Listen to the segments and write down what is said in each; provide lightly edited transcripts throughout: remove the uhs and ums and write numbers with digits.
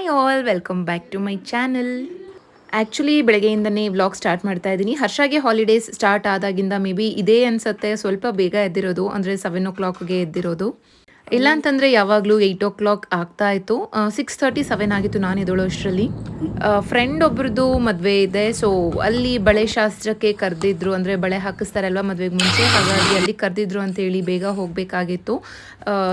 Hi all, welcome back to my channel. Actually ಬೆಳಗ್ಗೆಯಿಂದನೇ vlog start ಮಾಡ್ತಾ ಇದ್ದೀನಿ. ಹರ್ಷಾಗೆ ಹಾಲಿಡೇಸ್ ಸ್ಟಾರ್ಟ್ ಆದಾಗಿಂದ ಮೇ ಬಿ ಇದೇ ಅನಿಸುತ್ತೆ ಸ್ವಲ್ಪ ಬೇಗ ಎದ್ದಿರೋದು, ಅಂದರೆ 7 o'clockಗೆ ಎದ್ದಿರೋದು. ಇಲ್ಲ ಅಂತಂದರೆ ಯಾವಾಗಲೂ 8 o'clock ಆಗ್ತಾ ಇತ್ತು. 6:30 7 ಆಗಿತ್ತು ನಾನು ಎದ್ದೇಳೋ ಅಷ್ಟರಲ್ಲಿ. ಫ್ರೆಂಡ್ ಒಬ್ರದ್ದು ಮದುವೆ ಇದೆ, ಸೊ ಅಲ್ಲಿ ಬಳೆ ಶಾಸ್ತ್ರಕ್ಕೆ ಕರೆದಿದ್ರು, ಅಂದರೆ ಬಳೆ ಹಾಕಿಸ್ತಾರಲ್ವ ಮದುವೆಗೆ ಮುಂಚೆ, ಹಾಗಾಗಿ ಅಲ್ಲಿ ಕರೆದಿದ್ರು ಅಂತೇಳಿ ಬೇಗ ಹೋಗಬೇಕಾಗಿತ್ತು.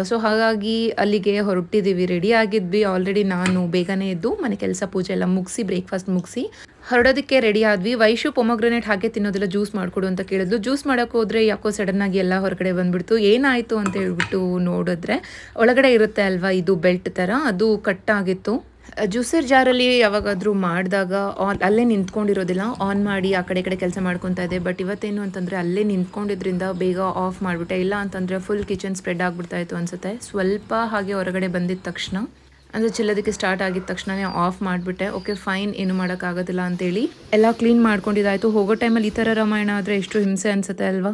ಸೊ ಹಾಗಾಗಿ ಅಲ್ಲಿಗೆ ಹೊರಟಿದ್ದೀವಿ. Ready ಆಗಿದ್ವಿ already. ನಾನು ಬೇಗನೆ ಎದ್ದು ಮನೆ ಕೆಲಸ ಪೂಜೆ ಎಲ್ಲ ಮುಗಿಸಿ ಬ್ರೇಕ್ಫಾಸ್ಟ್ ಮುಗಿಸಿ ಹೊರಡೋದಕ್ಕೆ ರೆಡಿ ಆದ್ವಿ. ವೈಶು ಪೊಮಗ್ರನೇಟ್ ಹಾಗೆ ತಿನ್ನೋದಿಲ್ಲ, ಜ್ಯೂಸ್ ಮಾಡಿಕೊಡು ಅಂತ ಕೇಳಿದ್ಲು. ಜ್ಯೂಸ್ ಮಾಡೋಕೆ ಹೋದರೆ ಯಾಕೋ ಸಡನ್ನಾಗಿ ಎಲ್ಲ ಹೊರಗಡೆ ಬಂದುಬಿಡ್ತು. ಏನಾಯಿತು ಅಂತ ಹೇಳ್ಬಿಟ್ಟು ನೋಡಿದ್ರೆ ಒಳಗಡೆ ಇರುತ್ತೆ ಅಲ್ವಾ ಇದು ಬೆಲ್ಟ್ ಥರ, ಅದು ಕಟ್ಟಾಗಿತ್ತು. ಜ್ಯೂಸರ್ ಜಾರಲ್ಲಿ ಯಾವಾಗಾದರೂ ಮಾಡಿದಾಗ ಅಲ್ಲೇ ನಿಂತ್ಕೊಂಡಿರೋದಿಲ್ಲ, ಆನ್ ಮಾಡಿ ಆ ಕಡೆ ಕೆಲಸ ಮಾಡ್ಕೊತಾ ಇದೆ. ಬಟ್ ಇವತ್ತೇನು ಅಂತಂದರೆ ಅಲ್ಲೇ ನಿಂತ್ಕೊಂಡಿದ್ರಿಂದ ಬೇಗ ಆಫ್ ಮಾಡಿಬಿಟ್ಟೆ. ಇಲ್ಲ ಅಂತಂದರೆ ಫುಲ್ ಕಿಚನ್ ಸ್ಪ್ರೆಡ್ ಆಗಿಬಿಡ್ತಾ ಇತ್ತು ಅನಿಸುತ್ತೆ. ಸ್ವಲ್ಪ ಹಾಗೆ ಹೊರಗಡೆ ಬಂದಿದ್ದ ತಕ್ಷಣ, ಅಂದರೆ ಚೆಲ್ಲೋದಕ್ಕೆ ಸ್ಟಾರ್ಟ್ ಆಗಿದ ತಕ್ಷಣವೇ ಆಫ್ ಮಾಡಿಬಿಟ್ಟೆ. ಓಕೆ ಫೈನ್, ಏನು ಮಾಡೋಕ್ಕಾಗೋದಿಲ್ಲ ಅಂತೇಳಿ ಎಲ್ಲ ಕ್ಲೀನ್ ಮಾಡ್ಕೊಂಡಿದ್ದಾಯಿತು. ಹೋಗೋ ಟೈಮಲ್ಲಿ ಈ ಥರ ರಾಮಾಯಣ ಆದರೆ ಎಷ್ಟು ಹಿಂಸೆ ಅನಿಸುತ್ತೆ ಅಲ್ವಾ.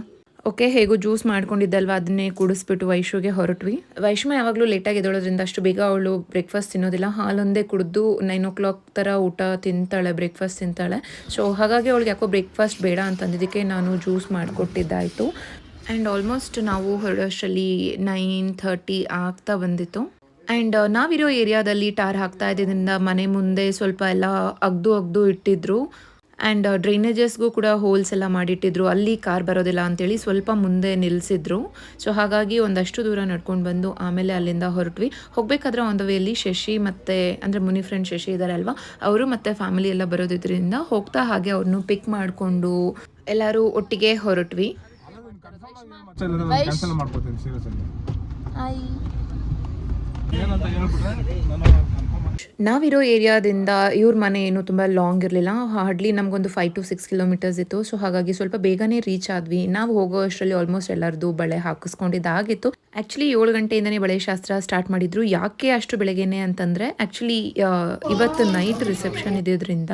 ಓಕೆ, ಹೇಗೂ ಜ್ಯೂಸ್ ಮಾಡ್ಕೊಂಡಿದ್ದಲ್ವ, ಅದನ್ನೇ ಕುಡಿಸ್ಬಿಟ್ಟು ವೈಶುಗೆ ಹೊರಟ್ವಿ. ವೈಷ್ಮ ಯಾವಾಗಲೂ ಲೇಟಾಗಿ ಎದ್ದೇಳೋದ್ರಿಂದ ಅಷ್ಟು ಬೇಗ ಅವಳು ಬ್ರೇಕ್ಫಾಸ್ಟ್ ತಿನ್ನೋದಿಲ್ಲ. ಹಾಲೊಂದೇ ಕುಡಿದು 9 o'clock ಥರ ಊಟ ತಿಂತಾಳೆ, ಬ್ರೇಕ್ಫಾಸ್ಟ್ ತಿಂತಾಳೆ. ಸೊ ಹಾಗಾಗಿ ಅವಳಿಗೆ ಯಾಕೋ ಬ್ರೇಕ್ಫಾಸ್ಟ್ ಬೇಡ ಅಂತಂದಿದ್ದಕ್ಕೆ ನಾನು ಜ್ಯೂಸ್ ಮಾಡಿಕೊಟ್ಟಿದ್ದಾಯಿತು. ಆ್ಯಂಡ್ ಆಲ್ಮೋಸ್ಟ್ ನಾವು ಹೊರಡೋಷ್ಟರಲ್ಲಿ 9:30 ಆಗ್ತಾ ಬಂದಿತ್ತು. ಆ್ಯಂಡ್ ನಾವಿರೋ ಏರಿಯಾದಲ್ಲಿ ಟಾರ್ ಹಾಕ್ತಾ ಇದ್ದಿದ್ದರಿಂದ ಮನೆ ಮುಂದೆ ಸ್ವಲ್ಪ ಎಲ್ಲ ಅಗ್ದು ಇಟ್ಟಿದ್ರು. ಆ್ಯಂಡ್ ಡ್ರೈನೇಜಸ್ಗೂ ಕೂಡ ಹೋಲ್ಸ್ ಎಲ್ಲ ಮಾಡಿಟ್ಟಿದ್ರು, ಅಲ್ಲಿ ಕಾರ್ ಬರೋದಿಲ್ಲ ಅಂತೇಳಿ ಸ್ವಲ್ಪ ಮುಂದೆ ನಿಲ್ಲಿಸಿದ್ರು. ಸೊ ಹಾಗಾಗಿ ಒಂದಷ್ಟು ದೂರ ನಡ್ಕೊಂಡು ಬಂದು ಆಮೇಲೆ ಅಲ್ಲಿಂದ ಹೊರಟ್ವಿ. ಹೋಗಬೇಕಾದ್ರೆ ಆನ್ ದ ವೇಯಲ್ಲಿ ಶಶಿ ಮತ್ತು ಅಂದರೆ ಮುನಿ ಫ್ರೆಂಡ್ ಶಶಿ ಇದ್ದಾರೆ ಅಲ್ವಾ, ಅವರು ಮತ್ತು ಫ್ಯಾಮಿಲಿ ಎಲ್ಲ ಬರೋದಿದ್ರಿಂದ ಹೋಗ್ತಾ ಹಾಗೆ ಅವ್ರನ್ನು ಪಿಕ್ ಮಾಡಿಕೊಂಡು ಎಲ್ಲರೂ ಒಟ್ಟಿಗೆ ಹೊರಟ್ವಿ. ನಾವಿರೋ ಏರಿಯಾದಿಂದ ಇವ್ರ ಮನೆ ಏನು ತುಂಬ ಲಾಂಗ್ ಇರಲಿಲ್ಲ, ಹಾರ್ಡ್ಲಿ ನಮಗೊಂದು 5 to 6 kilometers ಇತ್ತು. ಸೊ ಹಾಗಾಗಿ ಸ್ವಲ್ಪ ಬೇಗನೆ ರೀಚ್ ಆದ್ವಿ. ನಾವು ಹೋಗೋ ಅಷ್ಟರಲ್ಲಿ ಆಲ್ಮೋಸ್ಟ್ ಎಲ್ಲರದು ಬಳೆ ಹಾಕಿಸ್ಕೊಂಡಿದ್ದಾಗಿತ್ತು. ಆ್ಯಕ್ಚುಲಿ 7 ಗಂಟೆಯಿಂದನೇ ಬಳೆ ಶಾಸ್ತ್ರ ಸ್ಟಾರ್ಟ್ ಮಾಡಿದ್ರು. ಯಾಕೆ ಅಷ್ಟು ಬೆಳಗ್ಗೆನೆ ಅಂತಂದರೆ ಆ್ಯಕ್ಚುಲಿ ಇವತ್ತು ನೈಟ್ ರಿಸೆಪ್ಷನ್ ಇದ್ದಿದ್ದರಿಂದ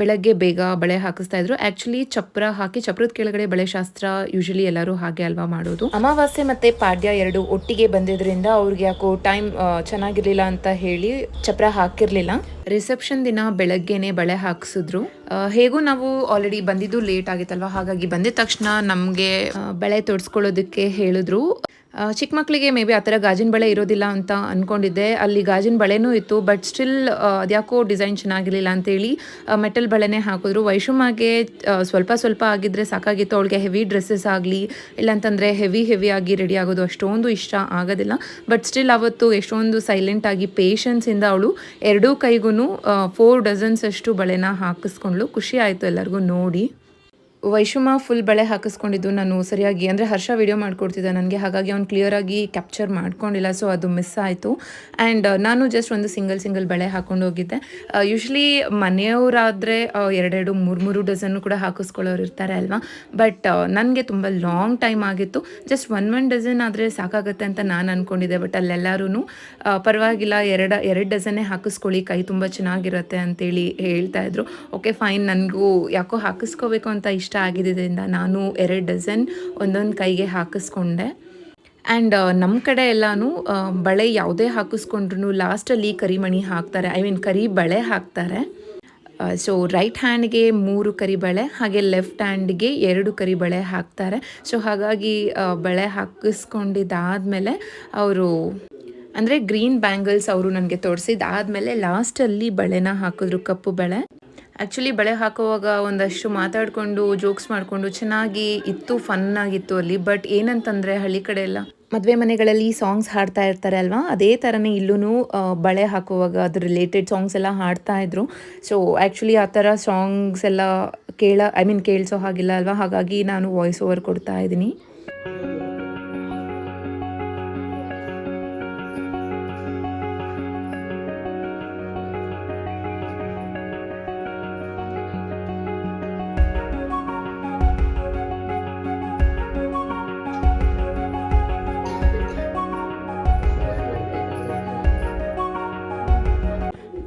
ಬೆಳಗ್ಗೆ ಬೇಗ ಬಳೆ ಹಾಕಿಸ್ತಾ ಇದ್ರು. ಆ್ಯಕ್ಚುಲಿ ಚಪ್ರ ಹಾಕಿ ಚಪ್ರದ ಕೆಳಗಡೆ ಬಳೆ ಶಾಸ್ತ್ರ ಯೂಶಲಿ ಎಲ್ಲರೂ ಹಾಗೆ ಅಲ್ವಾ ಮಾಡೋದು. ಅಮಾವಾಸ್ಯೆ ಮತ್ತು ಪಾಡ್ಯ ಎರಡು ಒಟ್ಟಿಗೆ ಬಂದಿದ್ರಿಂದ ಅವ್ರಿಗೆ ಯಾಕೋ ಟೈಮ್ ಚೆನ್ನಾಗಿರ್ಲಿಲ್ಲ ಅಂತ ಹೇಳಿ ಚಪ್ರ ಹಾಕಿರ್ಲಿಲ್ಲ. ರಿಸೆಪ್ಷನ್ ದಿನ ಬೆಳಗ್ಗೆನೆ ಬಳೆ ಹಾಕಿಸಿದ್ರು. ಹೇಗೂ ನಾವು ಆಲ್ರೆಡಿ ಬಂದಿದ್ದು ಲೇಟ್ ಆಗಿತ್ತಲ್ವ, ಹಾಗಾಗಿ ಬಂದಿದ ತಕ್ಷಣ ನಮಗೆ ಬಳೆ ತೊಡ್ಸ್ಕೊಳ್ಳೋದಕ್ಕೆ ಹೇಳಿದ್ರು. ಚಿಕ್ಕ ಮಕ್ಕಳಿಗೆ ಮೇ ಬಿ ಆ ಥರ ಗಾಜಿನ ಬಳೆ ಇರೋದಿಲ್ಲ ಅಂತ ಅಂದ್ಕೊಂಡಿದ್ದೆ. ಅಲ್ಲಿ ಗಾಜಿನ ಬಳೆನೂ ಇತ್ತು, ಬಟ್ ಸ್ಟಿಲ್ ಅದ್ಯಾಕೋ ಡಿಸೈನ್ ಚೆನ್ನಾಗಿರಲಿಲ್ಲ ಅಂತೇಳಿ ಮೆಟಲ್ ಬಳೆನೇ ಹಾಕಿದ್ರು. ವೈಷುಮಾಗೆ ಸ್ವಲ್ಪ ಆಗಿದ್ದರೆ ಸಾಕಾಗಿತ್ತು. ಅವಳಿಗೆ ಹೆವಿ ಡ್ರೆಸ್ಸಸ್ ಆಗಲಿ ಇಲ್ಲಾಂತಂದರೆ ಹೆವಿ ಆಗಿ ರೆಡಿ ಆಗೋದು ಅಷ್ಟೊಂದು ಇಷ್ಟ ಆಗೋದಿಲ್ಲ. ಬಟ್ ಸ್ಟಿಲ್ ಅವತ್ತು ಎಷ್ಟೊಂದು ಸೈಲೆಂಟಾಗಿ ಪೇಷನ್ಸಿಂದ ಅವಳು ಎರಡೂ ಕೈಗೂ 4 ಡಜನ್ಸ್ ಅಷ್ಟು ಬಳೆನ ಹಾಕಿಸ್ಕೊಂಡ್ಳು. ಖುಷಿ ಆಯಿತು ಎಲ್ಲರಿಗೂ ನೋಡಿ. ವೈಷುಮ ಫುಲ್ ಬಳೆ ಹಾಕಿಸ್ಕೊಂಡಿದ್ದು ನಾನು ಸರಿಯಾಗಿ, ಅಂದರೆ ಹರ್ಷ ವಿಡಿಯೋ ಮಾಡಿಕೊಡ್ತಿದ್ದೆ ನನಗೆ, ಹಾಗಾಗಿ ಅವ್ನು ಕ್ಲಿಯರಾಗಿ ಕ್ಯಾಪ್ಚರ್ ಮಾಡ್ಕೊಂಡಿಲ್ಲ. ಸೊ ಅದು ಮಿಸ್ ಆಯಿತು. ಆ್ಯಂಡ್ ನಾನು ಜಸ್ಟ್ ಒಂದು ಸಿಂಗಲ್ ಬಳೆ ಹಾಕ್ಕೊಂಡು ಹೋಗಿದ್ದೆ. ಯೂಶ್ವಲಿ ಮನೆಯವರಾದರೆ 2 3 ಡಜನ್ನು ಕೂಡ ಹಾಕಿಸ್ಕೊಳ್ಳೋರು ಇರ್ತಾರೆ ಅಲ್ವಾ. ಬಟ್ ನನಗೆ ತುಂಬ ಲಾಂಗ್ ಟೈಮ್ ಆಗಿತ್ತು. ಜಸ್ಟ್ 1 ಡಜನ್ ಆದರೆ ಸಾಕಾಗುತ್ತೆ ಅಂತ ನಾನು ಅಂದ್ಕೊಂಡಿದ್ದೆ. ಬಟ್ ಅಲ್ಲೆಲ್ಲರೂ ಪರವಾಗಿಲ್ಲ, 2 ಡಜನ್ನೇ ಹಾಕಿಸ್ಕೊಳ್ಳಿ, ಕೈ ತುಂಬ ಚೆನ್ನಾಗಿರುತ್ತೆ ಅಂತೇಳಿ ಹೇಳ್ತಾಯಿದ್ರು. ಓಕೆ ಫೈನ್, ನನಗೂ ಯಾಕೋ ಹಾಕಿಸ್ಕೋಬೇಕು ಅಂತ ಇಷ್ಟ ಆಗಿದ್ದರಿಂದ ನಾನು 2 ಡಜನ್ ಒಂದೊಂದು ಕೈಗೆ ಹಾಕಿಸ್ಕೊಂಡೆ. ಆ್ಯಂಡ್ ನಮ್ಮ ಕಡೆ ಎಲ್ಲನೂ ಬಳೆ ಯಾವುದೇ ಹಾಕಿಸ್ಕೊಂಡ್ರು ಲಾಸ್ಟಲ್ಲಿ ಕರಿಮಣಿ ಹಾಕ್ತಾರೆ, ಕರಿ ಬಳೆ ಹಾಕ್ತಾರೆ. ಸೊ ರೈಟ್ ಹ್ಯಾಂಡ್ಗೆ 3 ಕರಿಬಳೆ, ಹಾಗೆ ಲೆಫ್ಟ್ ಹ್ಯಾಂಡ್ಗೆ 2 ಕರಿಬಳೆ ಹಾಕ್ತಾರೆ. ಸೊ ಹಾಗಾಗಿ ಬಳೆ ಹಾಕಿಸ್ಕೊಂಡಿದ್ದಾದಮೇಲೆ ಅವರು, ಅಂದರೆ ಗ್ರೀನ್ ಬ್ಯಾಂಗಲ್ಸ್ ಅವರು ನನಗೆ ತೋರಿಸಿದ್ದಾದಮೇಲೆ ಲಾಸ್ಟಲ್ಲಿ ಬಳೆನ ಹಾಕಿದ್ರು, ಕಪ್ಪು ಬಳೆ. ಆ್ಯಕ್ಚುಲಿ ಬಳೆ ಹಾಕುವಾಗ ಒಂದಷ್ಟು ಮಾತಾಡಿಕೊಂಡು ಜೋಕ್ಸ್ ಮಾಡಿಕೊಂಡು ಚೆನ್ನಾಗಿ ಇತ್ತು, ಫನ್ ಆಗಿತ್ತು ಅಲ್ಲಿ. ಬಟ್ ಏನಂತಂದರೆ ಹಳ್ಳಿ ಕಡೆ ಎಲ್ಲ ಮದುವೆ ಮನೆಗಳಲ್ಲಿ ಸಾಂಗ್ಸ್ ಹಾಡ್ತಾ ಇರ್ತಾರೆ ಅಲ್ವಾ, ಅದೇ ಥರನೇ ಇಲ್ಲೂ ಬಳೆ ಹಾಕುವಾಗ ಅದ್ರ ರಿಲೇಟೆಡ್ ಸಾಂಗ್ಸ್ ಎಲ್ಲ ಹಾಡ್ತಾ ಇದ್ರು. ಸೊ ಆ್ಯಕ್ಚುಲಿ ಆ ಥರ ಸಾಂಗ್ಸ್ ಎಲ್ಲ ಕೇಳಿಸೋ ಹಾಗಿಲ್ಲ ಅಲ್ವಾ, ಹಾಗಾಗಿ ನಾನು ವಾಯ್ಸ್ ಓವರ್ ಕೊಡ್ತಾ ಇದ್ದೀನಿ.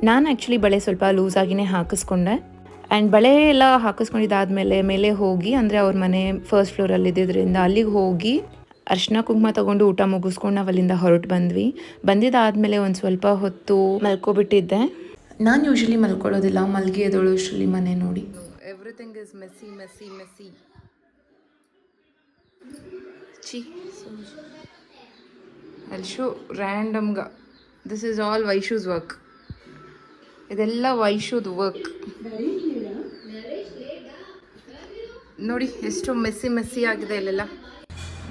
ನಾನು ಆ್ಯಕ್ಚುಲಿ ಬಳೆ ಸ್ವಲ್ಪ ಲೂಸಾಗಿಯೇ ಹಾಕಿಸ್ಕೊಂಡೆ. ಆ್ಯಂಡ್ ಬಳೆ ಎಲ್ಲ ಹಾಕಿಸ್ಕೊಂಡಿದ್ದಾದಮೇಲೆ ಮೇಲೆ ಹೋಗಿ, ಅಂದರೆ ಅವ್ರ ಮನೆ ಫಸ್ಟ್ ಫ್ಲೋರಲ್ಲಿ ಇದ್ದಿದ್ದರಿಂದ ಅಲ್ಲಿಗೆ ಹೋಗಿ ಅರ್ಶಿನ ಕುಂಕುಮ ತೊಗೊಂಡು ಊಟ ಮುಗಿಸ್ಕೊಂಡು ನಾವು ಅಲ್ಲಿಂದ ಹೊರಟು ಬಂದಿದ್ದಾದಮೇಲೆ ಒಂದು ಸ್ವಲ್ಪ ಹೊತ್ತು ಮಲ್ಕೊಬಿಟ್ಟಿದ್ದೆ. ನಾನು ಯೂಶ್ವಲಿ ಮಲ್ಕೊಳ್ಳೋದಿಲ್ಲ, ಮಲ್ಗಿ ಎದ್ದೊಳೋಷ್ಟರಲ್ಲಿ ಮನೆ ನೋಡಿ everything is messy messy messy. ಚಿ I'll show ರ್ಯಾಂಡಮ್ಗ. This is all Vaishu's work. ಇದೆಲ್ಲ ವೈಶೂದ್ ವರ್ಕ್ ನೋಡಿ, ಎಷ್ಟು ಮೆಸ್ಸಿ ಮೆಸ್ಸಿ ಆಗಿದೆ ಇಲ್ಲೆಲ್ಲ.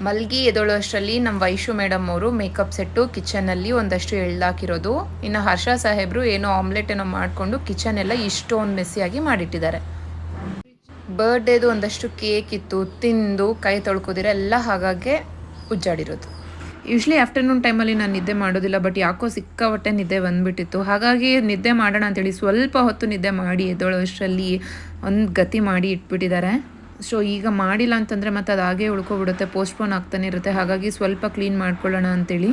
ಮಲ್ಗಿ ಎದೊಳೋ ಅಷ್ಟರಲ್ಲಿ ನಮ್ಮ ವೈಶು ಮೇಡಮ್ ಅವರು ಮೇಕಪ್ ಸೆಟ್ಟು ಕಿಚನಲ್ಲಿ ಒಂದಷ್ಟು ಎಳ್ದಾಕಿರೋದು. ಇನ್ನು ಹರ್ಷ ಸಾಹೇಬರು ಏನೋ ಆಮ್ಲೆಟ್ ಏನೋ ಮಾಡಿಕೊಂಡು ಕಿಚನ್ ಎಲ್ಲ ಇಷ್ಟೊಂದು ಮೆಸ್ಸಿಯಾಗಿ ಮಾಡಿಟ್ಟಿದ್ದಾರೆ. ಬರ್ಡೇದು ಒಂದಷ್ಟು ಕೇಕ್ ಇತ್ತು, ತಿಂದು ಕೈ ತೊಳ್ಕೋದಿರ ಎಲ್ಲ ಹಾಗಾಗಿ ಉಜ್ಜಾಡಿರೋದು. ಯೂಶ್ವಲಿ ಆಫ್ಟರ್ನೂನ್ ಟೈಮಲ್ಲಿ ನಾನು ನಿದ್ದೆ ಮಾಡೋದಿಲ್ಲ, ಬಟ್ ಯಾಕೋ ಸಿಕ್ಕಾಪಟ್ಟೆ ನಿದ್ದೆ ಬಂದುಬಿಟ್ಟಿತ್ತು. ಹಾಗಾಗಿ ನಿದ್ದೆ ಮಾಡೋಣ ಅಂತೇಳಿ ಸ್ವಲ್ಪ ಹೊತ್ತು ನಿದ್ದೆ ಮಾಡಿ ಎದ್ದೊಳೋ ಅಷ್ಟರಲ್ಲಿ ಒಂದು ಗತಿ ಮಾಡಿ ಇಟ್ಬಿಟ್ಟಿದ್ದಾರೆ. ಸೊ ಈಗ ಮಾಡಿಲ್ಲ ಅಂತಂದರೆ ಮತ್ತೆ ಅದು ಹಾಗೆ ಉಳ್ಕೊಬಿಡುತ್ತೆ, ಪೋಸ್ಟ್ಪೋನ್ ಆಗ್ತಾನೆ ಇರುತ್ತೆ. ಹಾಗಾಗಿ ಸ್ವಲ್ಪ ಕ್ಲೀನ್ ಮಾಡ್ಕೊಳ್ಳೋಣ ಅಂತೇಳಿ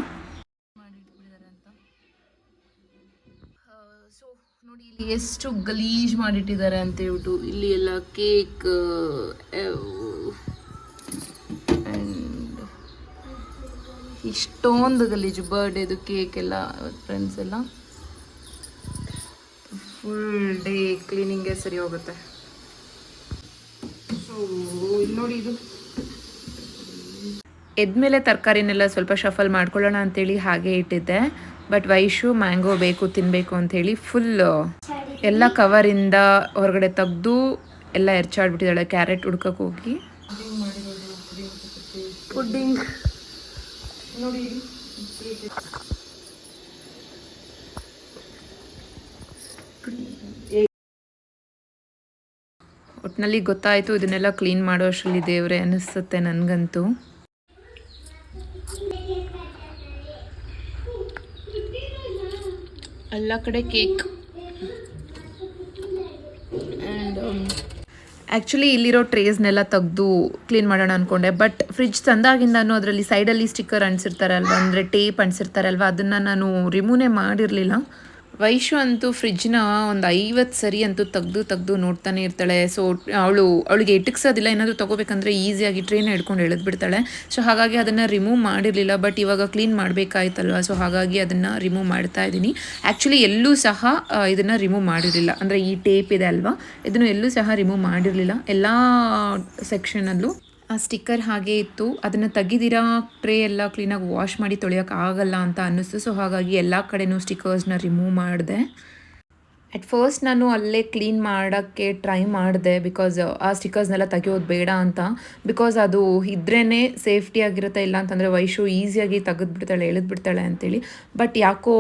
ಸೊ ನೋಡಿ ಇಲ್ಲಿ ಎಷ್ಟು ಗಲೀಜ್ ಮಾಡಿಟ್ಟಿದ್ದಾರೆ ಅಂತ ಹೇಳ್ಬಿಟ್ಟು. ಇಲ್ಲಿ ಎಲ್ಲ ಕೇಕ್ ಇಷ್ಟೊಂದು ಗಲೀಜು. ಬರ್ಡೇದು ಕೇಕ್ ಎಲ್ಲ ಫ್ರೆಂಡ್ಸ್ ಎಲ್ಲ ಫುಲ್ ಡೇ ಕ್ಲೀನಿಂಗೇ ಸರಿ ಹೋಗುತ್ತೆ. ಸೊ ಇಲ್ಲಿ ನೋಡಿ, ಇದು ಎದ್ಮೇಲೆ ತರಕಾರಿನೆಲ್ಲ ಸ್ವಲ್ಪ ಶಫಲ್ ಮಾಡ್ಕೊಳ್ಳೋಣ ಅಂತೇಳಿ ಹಾಗೆ ಇಟ್ಟಿದ್ದೆ. ಬಟ್ ವೈಶು ಮ್ಯಾಂಗೋ ಬೇಕು ತಿನ್ನಬೇಕು ಅಂಥೇಳಿ ಫುಲ್ ಎಲ್ಲ ಕವರಿಂದ ಹೊರಗಡೆ ತೆಗೆದು ಎಲ್ಲ ಎರ್ಚಾಡ್ಬಿಟ್ಟಿದ್ದಾಳೆ. ಕ್ಯಾರೆಟ್ ಹುಡ್ಕಕ್ಕೆ ಹೋಗಿ ಪುಡ್ಡಿಂಗ್ ನೋಡಿ. ಒಟ್ಟಿನಲ್ಲಿ ಗೊತ್ತಾಯಿತು ಇದನ್ನೆಲ್ಲ ಕ್ಲೀನ್ ಮಾಡೋ ಅಷ್ಟರಲ್ಲಿ ದೇವ್ರೆ ಅನ್ನಿಸುತ್ತೆ ನನಗಂತೂ. ಎಲ್ಲ ಕಡೆ ಕೇಕ್. ಆ್ಯಂಡ್ ಆ್ಯಕ್ಚುಲಿ ಇಲ್ಲಿರೋ ಟ್ರೇಸ್ನೆಲ್ಲ ತೆಗೆದು ಕ್ಲೀನ್ ಮಾಡೋಣ ಅಂದ್ಕೊಂಡೆ. ಬಟ್ ಫ್ರಿಡ್ಜ್ ತಂದಾಗಿಂದನೂ ಅದರಲ್ಲಿ ಸೈಡಲ್ಲಿ ಸ್ಟಿಕ್ಕರ್ ಅಂಟಿಸಿರ್ತಾರಲ್ವ, ಅಂದರೆ ಟೇಪ್ ಅಂಟಿಸಿರ್ತಾರಲ್ವ, ಅದನ್ನು ನಾನು ರಿಮೂವ್ನೇ ಮಾಡಿರಲಿಲ್ಲ. ವೈಶು ಅಂತೂ ಫ್ರಿಡ್ಜ್ನ ಒಂದು 50 ಸರಿ ಅಂತೂ ತೆಗೆದು ನೋಡ್ತಾನೆ ಇರ್ತಾಳೆ. ಸೊ ಅವಳಿಗೆ ಇಟಕ್ಸೋದಿಲ್ಲ, ಏನಾದರೂ ತೊಗೋಬೇಕಂದ್ರೆ ಈಸಿಯಾಗಿ ಟ್ರೇನ ಹಿಡ್ಕೊಂಡು ಎಳೆದ್ಬಿಡ್ತಾಳೆ. ಸೊ ಹಾಗಾಗಿ ಅದನ್ನು ರಿಮೂವ್ ಮಾಡಿರಲಿಲ್ಲ. ಬಟ್ ಇವಾಗ ಕ್ಲೀನ್ ಮಾಡಬೇಕಾಯ್ತಲ್ವ, ಸೊ ಹಾಗಾಗಿ ಅದನ್ನು ರಿಮೂವ್ ಮಾಡ್ತಾ ಇದ್ದೀನಿ. ಆ್ಯಕ್ಚುಲಿ ಎಲ್ಲೂ ಸಹ ಇದನ್ನು ರಿಮೂವ್ ಮಾಡಿರಲಿಲ್ಲ, ಅಂದರೆ ಈ ಟೇಪ್ ಇದೆ ಅಲ್ವಾ, ಇದನ್ನು ಎಲ್ಲೂ ಸಹ ರಿಮೂವ್ ಮಾಡಿರಲಿಲ್ಲ. ಎಲ್ಲ ಸೆಕ್ಷನಲ್ಲೂ ಆ ಸ್ಟಿಕ್ಕರ್ ಹಾಗೆ ಇತ್ತು. ಅದನ್ನು ತೆಗಿದಿರಾ ಟ್ರೇ ಎಲ್ಲ ಕ್ಲೀನಾಗಿ ವಾಶ್ ಮಾಡಿ ತೊಳೆಯೋಕೆ ಆಗಲ್ಲ ಅಂತ ಅನ್ನಿಸ್ತು. ಸೊ ಹಾಗಾಗಿ ಎಲ್ಲ ಕಡೆನೂ ಸ್ಟಿಕ್ಕರ್ಸ್ನ ರಿಮೂವ್ ಮಾಡಿದೆ. ಅಟ್ ಫಸ್ಟ್ ನಾನು ಅಲ್ಲೇ ಕ್ಲೀನ್ ಮಾಡೋಕ್ಕೆ ಟ್ರೈ ಮಾಡಿದೆ, ಬಿಕಾಸ್ ಆ ಸ್ಟಿಕ್ಕರ್ಸ್ನೆಲ್ಲ ತೆಗಿಯೋದು ಬೇಡ ಅಂತ. ಬಿಕಾಸ್ ಅದು ಇದ್ರೇ ಸೇಫ್ಟಿ ಆಗಿರುತ್ತೆ, ಇಲ್ಲ ಅಂತಂದರೆ ವೈಶು ಈಸಿಯಾಗಿ ತೆಗೆದುಬಿಡ್ತಾಳೆ, ಎಳೆದ್ಬಿಡ್ತಾಳೆ ಅಂತೇಳಿ. ಬಟ್ ಯಾಕೋ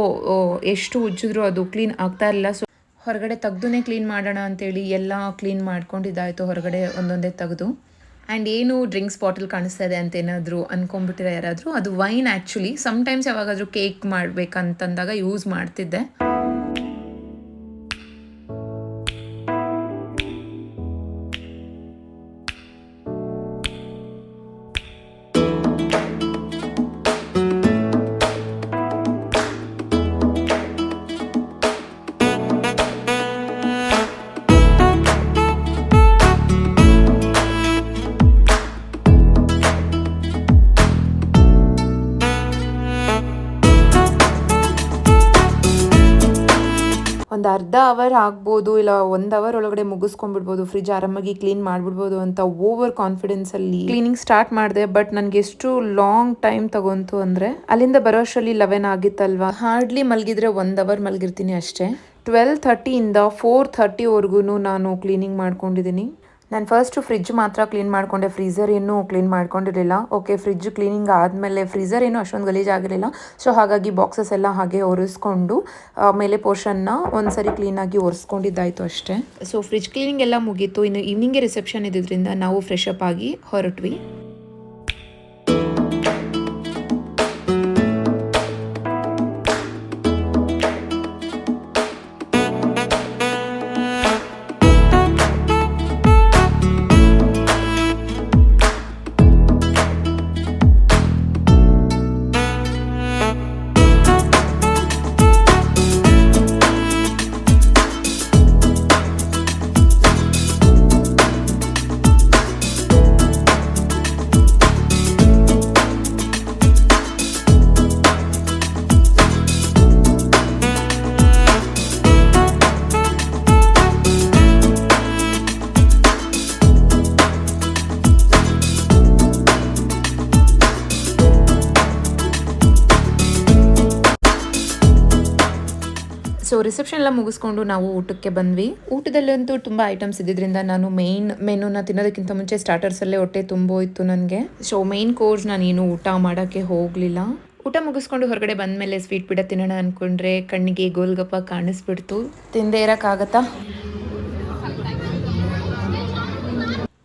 ಎಷ್ಟು ಉಜ್ಜಿದ್ರು ಅದು ಕ್ಲೀನ್ ಆಗ್ತಾ ಇರಲಿಲ್ಲ. ಸೊ ಹೊರಗಡೆ ತೆಗ್ದೇ ಕ್ಲೀನ್ ಮಾಡೋಣ ಅಂತೇಳಿ ಎಲ್ಲ ಕ್ಲೀನ್ ಮಾಡ್ಕೊಂಡಿದ್ದಾಯಿತು, ಹೊರಗಡೆ ಒಂದೊಂದೇ ತೆಗೆದು. ಆ್ಯಂಡ್ ಏನು ಡ್ರಿಂಕ್ಸ್ ಬಾಟಲ್ ಕಾಣಿಸ್ತಾ ಇದೆ ಅಂತ ಏನಾದರೂ ಅನ್ಕೊಂಡ್ಬಿಟ್ಟಿರೋ ಯಾರಾದರೂ, ಅದು ವೈನ್. ಆ್ಯಕ್ಚುಲಿ ಸಮ್ಟೈಮ್ಸ್ ಯಾವಾಗಾದರೂ ಕೇಕ್ ಮಾಡಬೇಕಂತಂದಾಗ ಯೂಸ್ ಮಾಡ್ತಿದ್ದೆ. ಒಂದು ಅರ್ಧ ಅವರ್ ಆಗ್ಬೋದು, ಇಲ್ಲ 1 ಅವರ್ ಒಳಗಡೆ ಮುಗಿಸ್ಕೊಂಡ್ಬಿಡ್ಬೋದು, ಫ್ರಿಡ್ಜ್ ಆರಾಮಾಗಿ ಕ್ಲೀನ್ ಮಾಡಿಬಿಡ್ಬೋದು ಅಂತ ಓವರ್ ಕಾನ್ಫಿಡೆನ್ಸಲ್ಲಿ ಕ್ಲೀನಿಂಗ್ ಸ್ಟಾರ್ಟ್ ಮಾಡಿದೆ. ಬಟ್ ನನಗೆ ಎಷ್ಟು ಲಾಂಗ್ ಟೈಮ್ ತಗೊಂತು ಅಂದರೆ, ಅಲ್ಲಿಂದ ಬರೋ ಅಷ್ಟರಲ್ಲಿ 11 ಆಗಿತ್ತಲ್ವ. ಹಾರ್ಡ್ಲಿ ಮಲಗಿದ್ರೆ 1 ಅವರ್ ಮಲಗಿರ್ತೀನಿ ಅಷ್ಟೇ. 12:30ಇಂದ 4:30ವರೆಗೂ ನಾನು ಕ್ಲೀನಿಂಗ್ ಮಾಡ್ಕೊಂಡಿದ್ದೀನಿ. ನಾನು ಫಸ್ಟು ಫ್ರಿಡ್ಜ್ ಮಾತ್ರ ಕ್ಲೀನ್ ಮಾಡಿಕೊಂಡೆ, ಫ್ರೀಝರ್ ಏನೂ ಕ್ಲೀನ್ ಮಾಡ್ಕೊಂಡಿರಲಿಲ್ಲ. ಓಕೆ, ಫ್ರಿಡ್ಜ್ ಕ್ಲೀನಿಂಗ್ ಆದಮೇಲೆ ಫ್ರೀಝರ್ ಏನೂ ಅಷ್ಟೊಂದು ಗಲೀಜಾಗಿರಲಿಲ್ಲ. ಸೊ ಹಾಗಾಗಿ ಬಾಕ್ಸಸ್ ಎಲ್ಲ ಹಾಗೆ ಒರೆಸ್ಕೊಂಡು ಮೇಲೆ ಪೋರ್ಷನ್ನ ಒಂದು ಸರಿ ಕ್ಲೀನಾಗಿ ಒರೆಸ್ಕೊಂಡಿದ್ದಾಯಿತು ಅಷ್ಟೇ. ಸೊ ಫ್ರಿಡ್ಜ್ ಕ್ಲೀನಿಂಗ್ ಎಲ್ಲ ಮುಗೀತು. ಇನ್ನು ಈವ್ನಿಂಗ್ಗೆ ರಿಸೆಪ್ಷನ್ ಇದ್ದಿದ್ದರಿಂದ ನಾವು ಫ್ರೆಶ್ ಅಪ್ ಆಗಿ ಹೊರಟ್ವಿ. ಸೊ ರಿಸೆಪ್ಷನ್ ಎಲ್ಲ ಮುಗಿಸ್ಕೊಂಡು ನಾವು ಊಟಕ್ಕೆ ಬಂದ್ವಿ. ಊಟದಲ್ಲಂತೂ ತುಂಬ ಐಟಮ್ಸ್ ಇದ್ದಿದ್ದರಿಂದ ನಾನು ಮೇನ್ ಮೆನುನ ತಿನ್ನೋದಕ್ಕಿಂತ ಮುಂಚೆ ಸ್ಟಾರ್ಟರ್ಸಲ್ಲೇ ಹೊಟ್ಟೆ ತುಂಬೋಯ್ತು ನನಗೆ. ಸೊ ಮೇನ್ ಕೋರ್ಸ್ ನಾನೇನು ಊಟ ಮಾಡೋಕ್ಕೆ ಹೋಗಲಿಲ್ಲ. ಊಟ ಮುಗಿಸ್ಕೊಂಡು ಹೊರಗಡೆ ಬಂದಮೇಲೆ ಸ್ವೀಟ್ ಪೀಡ ತಿನ್ನೋಣ ಅಂದ್ಕೊಂಡ್ರೆ ಕಣ್ಣಿಗೆ ಗೋಲ್ಗಪ್ಪ ಕಾಣಿಸ್ಬಿಡ್ತು. ತಿಂದೇ ಇರೋಕ್ಕಾಗತ್ತಾ?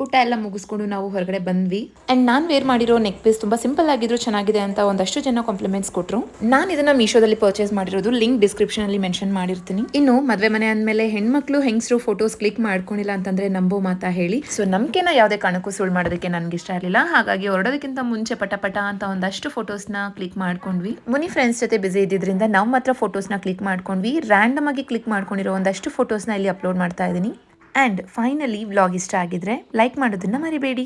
ಊಟ ಎಲ್ಲ ಮುಗಿಸ್ಕೊಂಡು ನಾವು ಹೊರಗಡೆ ಬಂದ್ವಿ. ಆ್ಯಂಡ್ ನಾನು ವೇರ್ ಮಾಡಿರೋ ನೆಕ್ ಪೀಸ್ ತುಂಬ ಸಿಂಪಲ್ ಆಗಿದ್ರು ಚೆನ್ನಾಗಿದೆ ಅಂತ ಒಂದಷ್ಟು ಜನ ಕಾಂಪ್ಲಿಮೆಂಟ್ಸ್ ಕೊಟ್ಟರು. ನಾನು ಇದನ್ನು ಮೀಶೋದಲ್ಲಿ ಪರ್ಚೇಸ್ ಮಾಡಿರೋದು, ಲಿಂಕ್ ಡಿಸ್ಕ್ರಿಪ್ಷನಲ್ಲಿ ಮೆನ್ಷನ್ ಮಾಡಿರ್ತೀನಿ. ಇನ್ನು ಮದುವೆ ಮನೆ ಅಂದಮೇಲೆ ಹೆಣ್ಮಕ್ಳು ಹೆಂಗಸರು ಫೋಟೋಸ್ ಕ್ಲಿಕ್ ಮಾಡ್ಕೊಂಡಿಲ್ಲ ಅಂತಂದ್ರೆ ನಂಬೋ ಮಾತಾ ಹೇಳಿ. ಸೊ ನಂಬಿಕೆನ ಯಾವುದೇ ಕಾರಣಕ್ಕೂ ಸುಳ್ಳು ಮಾಡೋದಕ್ಕೆ ನನಗೆ ಇಷ್ಟ ಇರಲಿಲ್ಲ. ಹಾಗಾಗಿ ಹೊರಡೋದಕ್ಕಿಂತ ಮುಂಚೆ ಪಟ ಅಂತ ಒಂದಷ್ಟು ಫೋಟೋಸ್ನ ಕ್ಲಿಕ್ ಮಾಡ್ಕೊಂಡ್ವಿ. ಮುನಿ ಫ್ರೆಂಡ್ಸ್ ಜೊತೆ ಬಿಸಿ ಇದ್ದಿದ್ದರಿಂದ ನಾವು ಮಾತ್ರ ಫೋಟೋಸ್ನ ಕ್ಲಿಕ್ ಮಾಡ್ಕೊಂಡ್ವಿ. ರ್ಯಾಂಡಮ್ ಆಗಿ ಕ್ಲಿಕ್ ಮಾಡ್ಕೊಂಡಿರೋ ಒಂದಷ್ಟು ಫೋಟೋಸ್ನ ಇಲ್ಲಿ ಅಪ್ಲೋಡ್ ಮಾಡ್ತಾ ಇದ್ದೀನಿ. ಆ್ಯಂಡ್ ಫೈನಲಿ ವ್ಲಾಗ್ ಇಷ್ಟ ಆಗಿದ್ರೆ ಲೈಕ್ ಮಾಡೋದನ್ನ ಮರಿಬೇಡಿ.